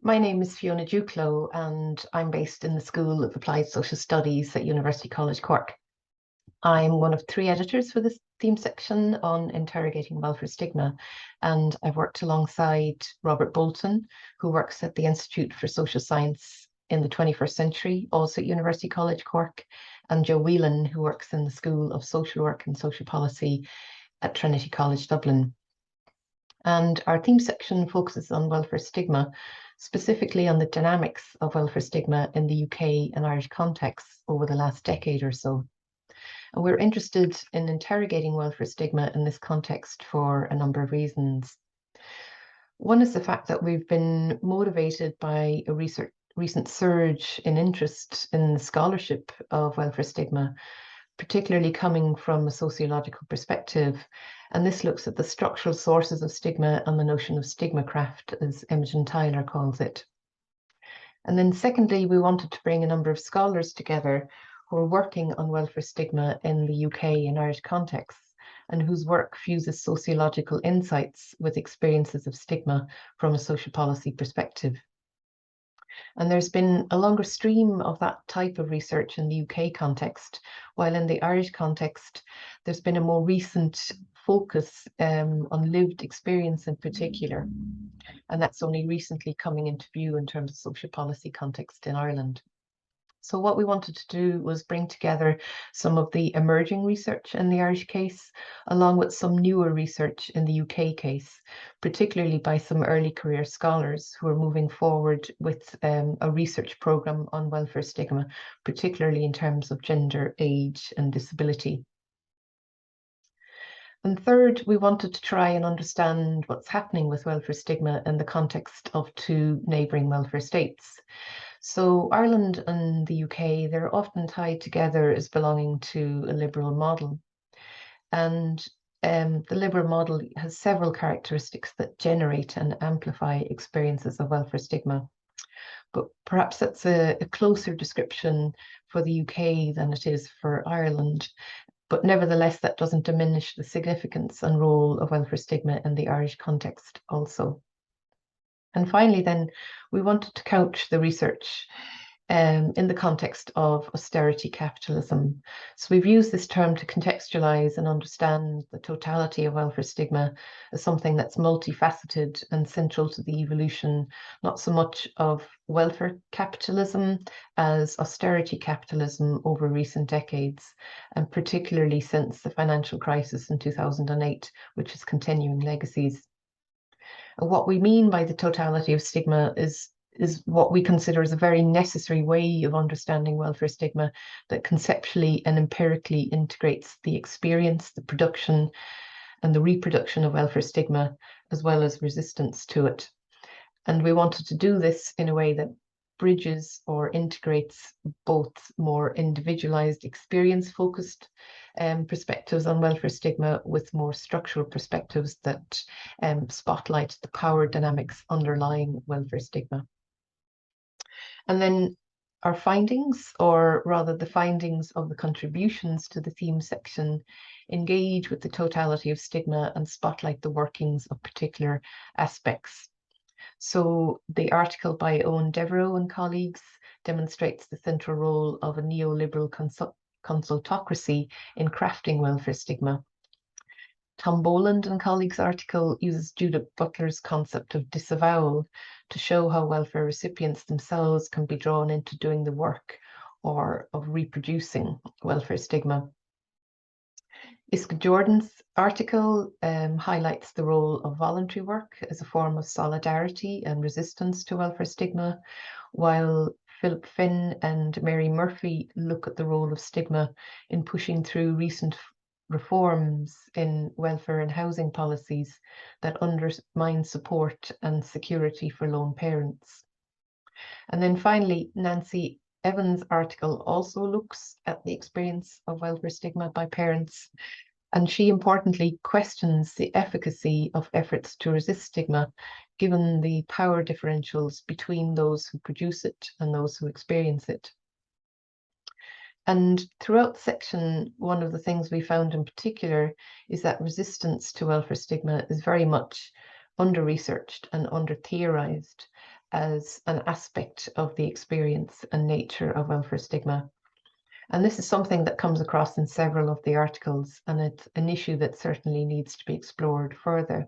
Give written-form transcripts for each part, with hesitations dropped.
My name is Fiona Williams and I'm based in the School of Applied Social Studies at University College Cork. I'm one of 3 editors for this theme section on Interrogating Welfare Stigma, and I've worked alongside Robert Bolton, who works at the Institute for Social Science in the 21st Century, also at University College Cork, and Jo Whelan, who works in the School of Social Work and Social Policy at Trinity College Dublin. And our theme section focuses on welfare stigma, specifically on the dynamics of welfare stigma in the UK and Irish contexts over the last decade or so. And we're interested in interrogating welfare stigma in this context for a number of reasons. One is the fact that we've been motivated by a recent surge in interest in the scholarship of welfare stigma, particularly coming from a sociological perspective. And this looks at the structural sources of stigma and the notion of stigmacraft, as Imogen Tyler calls it. And then secondly, we wanted to bring a number of scholars together who are working on welfare stigma in the UK and Irish contexts, and whose work fuses sociological insights with experiences of stigma from a social policy perspective. And there's been a longer stream of that type of research in the UK context, while in the Irish context, there's been a more recent focus on lived experience in particular. And that's only recently coming into view in terms of social policy context in Ireland. So what we wanted to do was bring together some of the emerging research in the Irish case, along with some newer research in the UK case, particularly by some early career scholars who are moving forward with a research programme on welfare stigma, particularly in terms of gender, age and disability. And third, we wanted to try and understand what's happening with welfare stigma in the context of 2 neighbouring welfare states. So Ireland and the UK, they're often tied together as belonging to a liberal model. And the liberal model has several characteristics that generate and amplify experiences of welfare stigma. But perhaps that's a closer description for the UK than it is for Ireland. But nevertheless, that doesn't diminish the significance and role of welfare stigma in the Irish context also. And finally, then, we wanted to couch the research in the context of austerity capitalism. So we've used this term to contextualize and understand the totality of welfare stigma as something that's multifaceted and central to the evolution, not so much of welfare capitalism as austerity capitalism over recent decades, and particularly since the financial crisis in 2008, which is continuing legacies. And what we mean by the totality of stigma is what we consider as a very necessary way of understanding welfare stigma that conceptually and empirically integrates the experience, the production, and the reproduction of welfare stigma, as well as resistance to it. And we wanted to do this in a way that bridges or integrates both more individualized, experience-focused perspectives on welfare stigma with more structural perspectives that spotlight the power dynamics underlying welfare stigma. And then our findings, or rather the findings of the contributions to the theme section, engage with the totality of stigma and spotlight the workings of particular aspects. So the article by Owen Devereux and colleagues demonstrates the central role of a neoliberal consultocracy in crafting welfare stigma. Tom Boland and colleagues' article uses Judith Butler's concept of disavowal to show how welfare recipients themselves can be drawn into doing the work or of reproducing welfare stigma. Iska Jordan's article highlights the role of voluntary work as a form of solidarity and resistance to welfare stigma, while Philip Finn and Mary Murphy look at the role of stigma in pushing through recent reforms in welfare and housing policies that undermine support and security for lone parents. And then finally, Nancy Evans' article also looks at the experience of welfare stigma by parents, and she importantly questions the efficacy of efforts to resist stigma, given the power differentials between those who produce it and those who experience it. And throughout the section, one of the things we found in particular is that resistance to welfare stigma is very much under-researched and under-theorised. as an aspect of the experience and nature of welfare stigma. And this is something that comes across in several of the articles, and it's an issue that certainly needs to be explored further.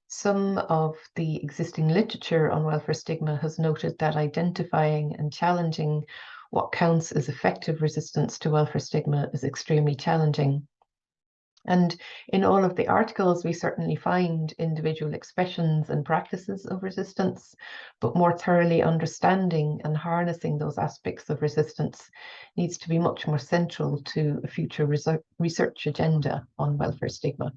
Some of the existing literature on welfare stigma has noted that identifying and challenging what counts as effective resistance to welfare stigma is extremely challenging. And in all of the articles, we certainly find individual expressions and practices of resistance, but more thoroughly understanding and harnessing those aspects of resistance needs to be much more central to a future research agenda on welfare stigma.